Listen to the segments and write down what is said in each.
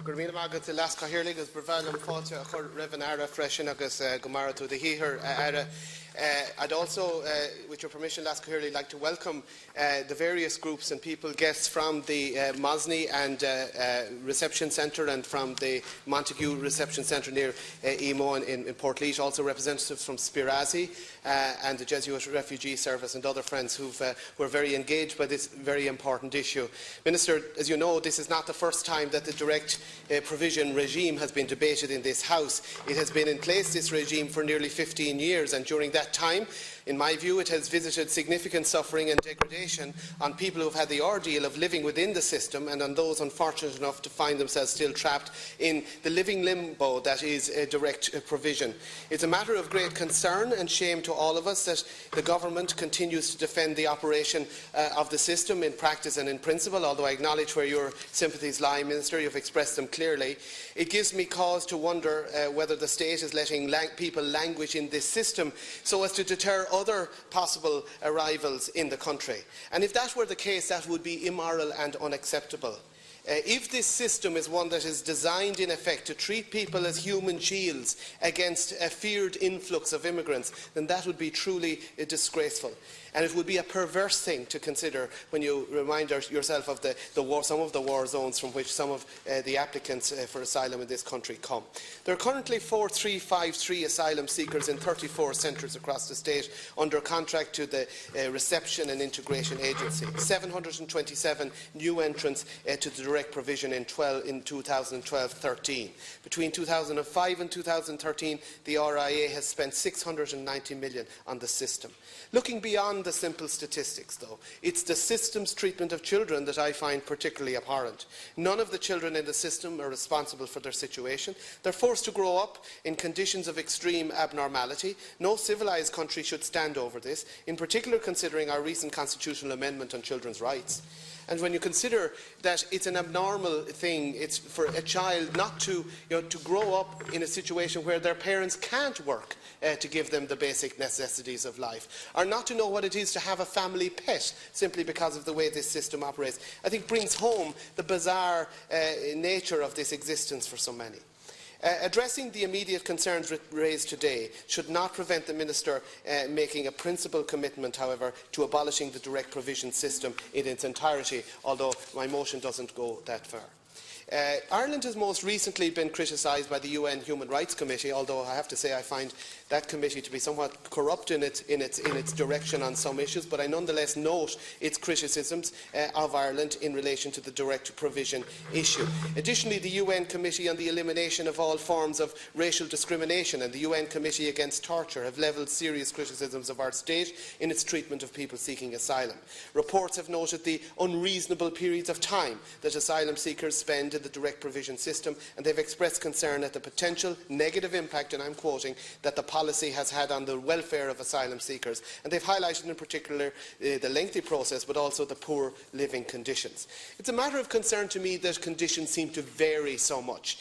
Gurmina Magat the last Kahirli agus Brevalam Fota Chur Revenara Freshen agus Gomara to the Heher Ara. I'd also, with your permission, last Kahirli, like to welcome the various groups and people, guests from the Mosney and Reception Centre and from the Montague Reception Centre near Emo in Portlaoise, also representatives from Spirazi and the Jesuit Refugee Service and other friends who were very engaged by this very important issue. Minister, as you know, this is not the first time that the direct provision regime has been debated in this House. It has been in place, this regime, for nearly 15 years, and during that time, in my view, it has visited significant suffering and degradation on people who have had the ordeal of living within the system and on those unfortunate enough to find themselves still trapped in the living limbo that is a direct provision. It's a matter of great concern and shame to all of us that the government continues to defend the operation of the system in practice and in principle, although I acknowledge where your sympathies lie, Minister. You've expressed them clearly. It gives me cause to wonder whether the state is letting people languish in this system so as to deter other possible arrivals in the country. And if that were the case, that would be immoral and unacceptable. If this system is one that is designed, in effect, to treat people as human shields against a feared influx of immigrants, then that would be truly disgraceful. And it would be a perverse thing to consider when you remind yourself of some of the war zones from which some of the applicants for asylum in this country come. There are currently 4,353 asylum seekers in 34 centres across the state under contract to the Reception and Integration Agency. 727 new entrants to the direct provision in 2012-13. Between 2005 and 2013, the RIA has spent $690 million on the system. Looking beyond the simple statistics, though, it's the system's treatment of children that I find particularly abhorrent. None of the children in the system are responsible for their situation. They're forced to grow up in conditions of extreme abnormality. No civilised country should stand over this, in particular considering our recent constitutional amendment on children's rights. And when you consider that it's an abnormal thing, it's for a child not to grow up in a situation where their parents can't work to give them the basic necessities of life, or not to know what it is to have a family pet simply because of the way this system operates, I think brings home the bizarre nature of this existence for so many. Addressing the immediate concerns raised today should not prevent the Minister making a principled commitment, however, to abolishing the direct provision system in its entirety, although my motion doesn't go that far. Ireland has most recently been criticised by the UN Human Rights Committee, although I have to say I find that committee to be somewhat corrupt in its direction on some issues, but I nonetheless note its criticisms of Ireland in relation to the direct provision issue. Additionally, the UN Committee on the Elimination of All Forms of Racial Discrimination and the UN Committee Against Torture have levelled serious criticisms of our state in its treatment of people seeking asylum. Reports have noted the unreasonable periods of time that asylum seekers spend in the direct provision system, and they've expressed concern at the potential negative impact, and I'm quoting, that the policy has had on the welfare of asylum seekers. And they've highlighted in particular the lengthy process, but also the poor living conditions. It's a matter of concern to me that conditions seem to vary so much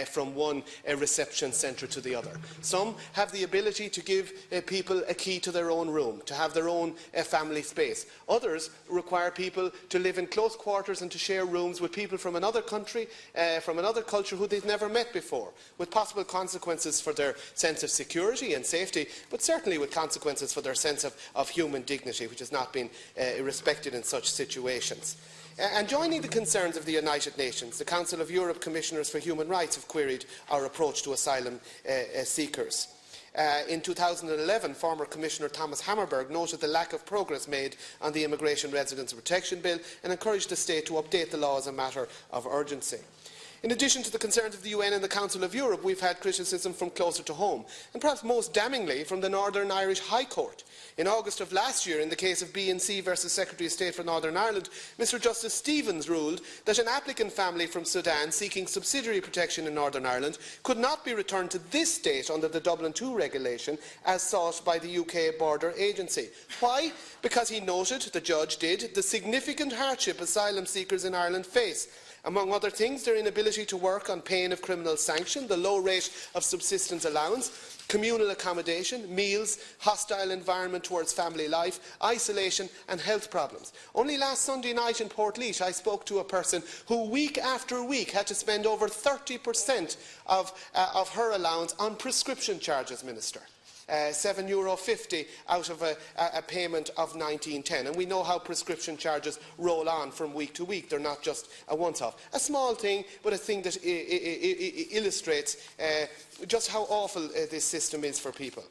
from one reception centre to the other. Some have the ability to give people a key to their own room, to have their own family space. Others require people to live in close quarters and to share rooms with people from another country, from another culture who they've never met before, with possible consequences for their sense of security and safety, but certainly with consequences for their sense of human dignity, which has not been respected in such situations. And joining the concerns of the United Nations, the Council of Europe Commissioners for Human Rights have queried our approach to asylum seekers. In 2011, former Commissioner Thomas Hammerberg noted the lack of progress made on the Immigration Residence Protection Bill and encouraged the state to update the law as a matter of urgency. In addition to the concerns of the UN and the Council of Europe, we've had criticism from closer to home, and perhaps most damningly from the Northern Irish High Court. In August of last year, in the case of B&C versus Secretary of State for Northern Ireland, Mr Justice Stevens ruled that an applicant family from Sudan seeking subsidiary protection in Northern Ireland could not be returned to this state under the Dublin II regulation as sought by the UK Border Agency. Why? Because he noted, the judge did, the significant hardship asylum seekers in Ireland face, Among other things, their inability to work on pain of criminal sanction, the low rate of subsistence allowance, communal accommodation, meals, hostile environment towards family life, isolation and health problems. Only last Sunday night in Portlaoise I spoke to a person who week after week had to spend over 30% of her allowance on prescription charges, Minister. €7.50 out of a payment of £19.10. And we know how prescription charges roll on from week to week. They're not just a once-off. A small thing, but a thing that illustrates just how awful this system is for people.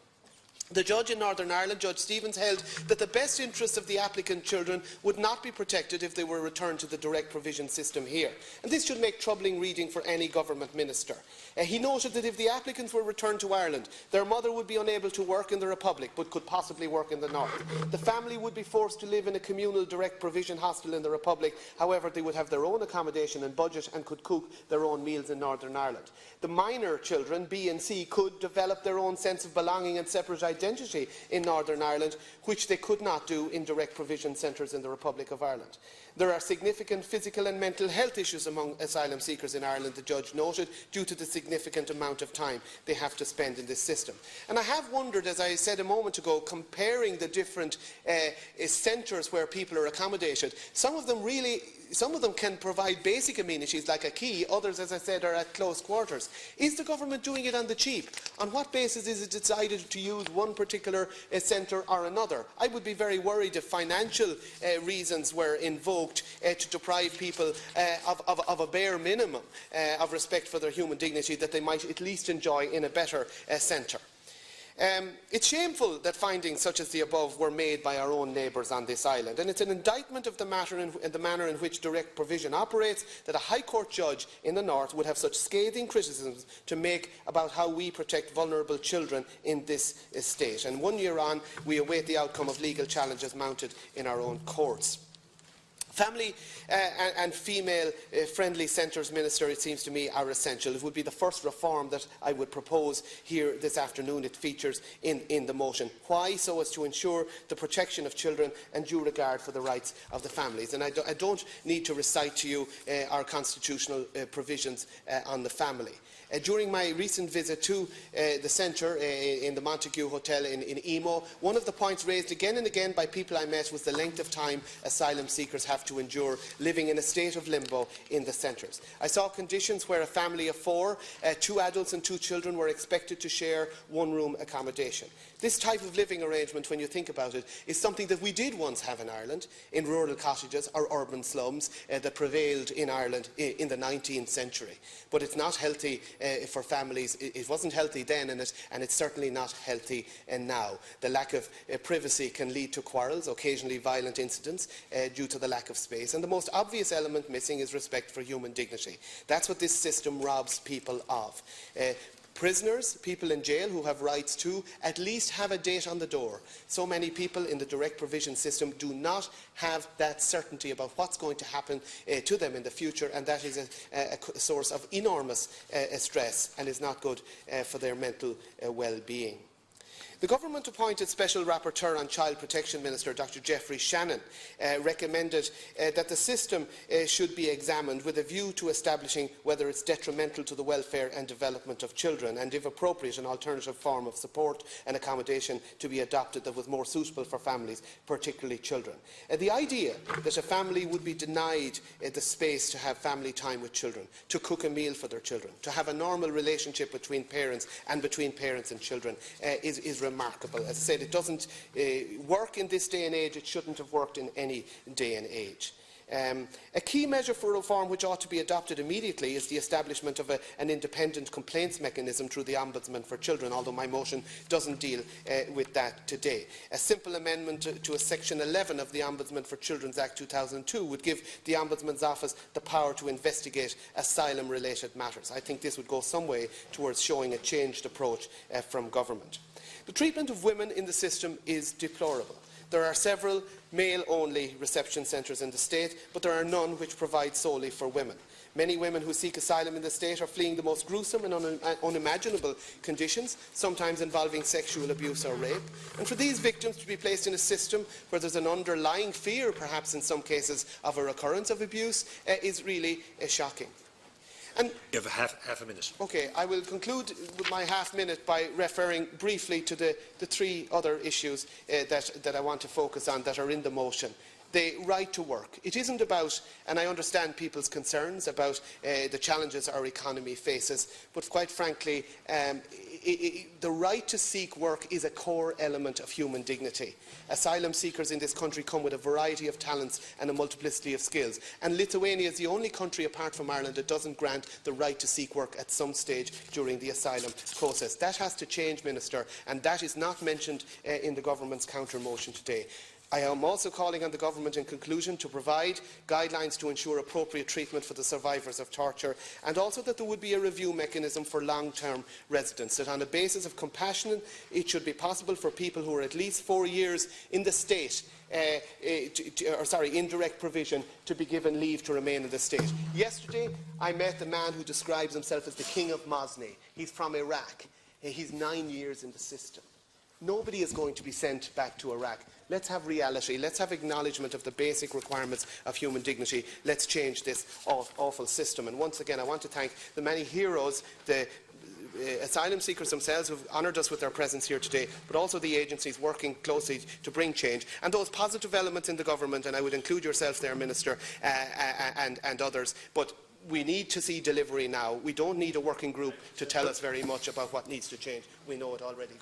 The judge in Northern Ireland, Judge Stevens, held that the best interests of the applicant children would not be protected if they were returned to the direct provision system here. And this should make troubling reading for any government minister. He noted that if the applicants were returned to Ireland, their mother would be unable to work in the Republic, but could possibly work in the North. The family would be forced to live in a communal direct provision hostel in the Republic. However, they would have their own accommodation and budget and could cook their own meals in Northern Ireland. The minor children, B and C, could develop their own sense of belonging and separate identity in Northern Ireland, which they could not do in direct provision centres in the Republic of Ireland. There are significant physical and mental health issues among asylum seekers in Ireland, the judge noted, due to the significant amount of time they have to spend in this system. And I have wondered, as I said a moment ago, comparing the different centres where people are accommodated. Some of them can provide basic amenities like a key, others, as I said, are at close quarters. Is the government doing it on the cheap? On what basis is it decided to use one particular centre or another? I would be very worried if financial reasons were invoked to deprive people of a bare minimum of respect for their human dignity that they might at least enjoy in a better centre. It's shameful that findings such as the above were made by our own neighbours on this island, and it's an indictment of the manner in which direct provision operates that a High Court judge in the North would have such scathing criticisms to make about how we protect vulnerable children in this state. And 1 year on, we await the outcome of legal challenges mounted in our own courts. Family and female-friendly centres, Minister, it seems to me, are essential. It would be the first reform that I would propose here this afternoon. It features in the motion. Why? So as to ensure the protection of children and due regard for the rights of the families. And I don't need to recite to you our constitutional provisions on the family. During my recent visit to the centre in the Montague Hotel in Emo, one of the points raised again and again by people I met was the length of time asylum seekers have to endure living in a state of limbo in the centres. I saw conditions where a family of 4, 2 adults and 2 children were expected to share one-room accommodation. This type of living arrangement, when you think about it, is something that we did once have in Ireland, in rural cottages or urban slums that prevailed in Ireland in the 19th century. But it's not healthy for families. It wasn't healthy then, and it's certainly not healthy now. The lack of privacy can lead to quarrels, occasionally violent incidents, due to the lack of space. And the most obvious element missing is respect for human dignity. That's what this system robs people of. Prisoners, people in jail who have rights to at least have a date on the door. So many people in the direct provision system do not have that certainty about what's going to happen to them in the future, and that is a source of enormous stress and is not good for their mental well-being. The government-appointed Special Rapporteur on Child Protection, Minister Dr Geoffrey Shannon, recommended that the system should be examined with a view to establishing whether it's detrimental to the welfare and development of children, and if appropriate, an alternative form of support and accommodation to be adopted that was more suitable for families, particularly children. The idea that a family would be denied the space to have family time with children, to cook a meal for their children, to have a normal relationship between parents and children is remarkable. As I said, it doesn't work in this day and age. It shouldn't have worked in any day and age. A key measure for reform which ought to be adopted immediately is the establishment of an independent complaints mechanism through the Ombudsman for Children, although my motion doesn't deal with that today. A simple amendment to a Section 11 of the Ombudsman for Children's Act 2002 would give the Ombudsman's Office the power to investigate asylum-related matters. I think this would go some way towards showing a changed approach from government. The treatment of women in the system is deplorable. There are several male-only reception centres in the state, but there are none which provide solely for women. Many women who seek asylum in the state are fleeing the most gruesome and unimaginable conditions, sometimes involving sexual abuse or rape. And for these victims to be placed in a system where there's an underlying fear, perhaps in some cases, of a recurrence of abuse, is really shocking. And you have half a minute. Okay, I will conclude with my half-minute by referring briefly to the three other issues that I want to focus on that are in the motion. The right to work. It isn't about, and I understand people's concerns about the challenges our economy faces, but quite frankly, the right to seek work is a core element of human dignity. Asylum seekers in this country come with a variety of talents and a multiplicity of skills, and Lithuania is the only country apart from Ireland that doesn't grant the right to seek work at some stage during the asylum process. That has to change, Minister, and that is not mentioned in the government's counter-motion today. I am also calling on the Government, in conclusion, to provide guidelines to ensure appropriate treatment for the survivors of torture, and also that there would be a review mechanism for long-term residents, that on a basis of compassion it should be possible for people who are at least 4 years in the state, indirect provision, to be given leave to remain in the state. Yesterday I met the man who describes himself as the King of Mosney. He's from Iraq. He's 9 years in the system. Nobody is going to be sent back to Iraq. Let's have reality. Let's have acknowledgement of the basic requirements of human dignity. Let's change this awful system. And once again, I want to thank the many heroes, the asylum seekers themselves who have honoured us with their presence here today, but also the agencies working closely to bring change, and those positive elements in the government, and I would include yourself there, Minister, and others. But we need to see delivery now. We don't need a working group to tell us very much about what needs to change. We know it already.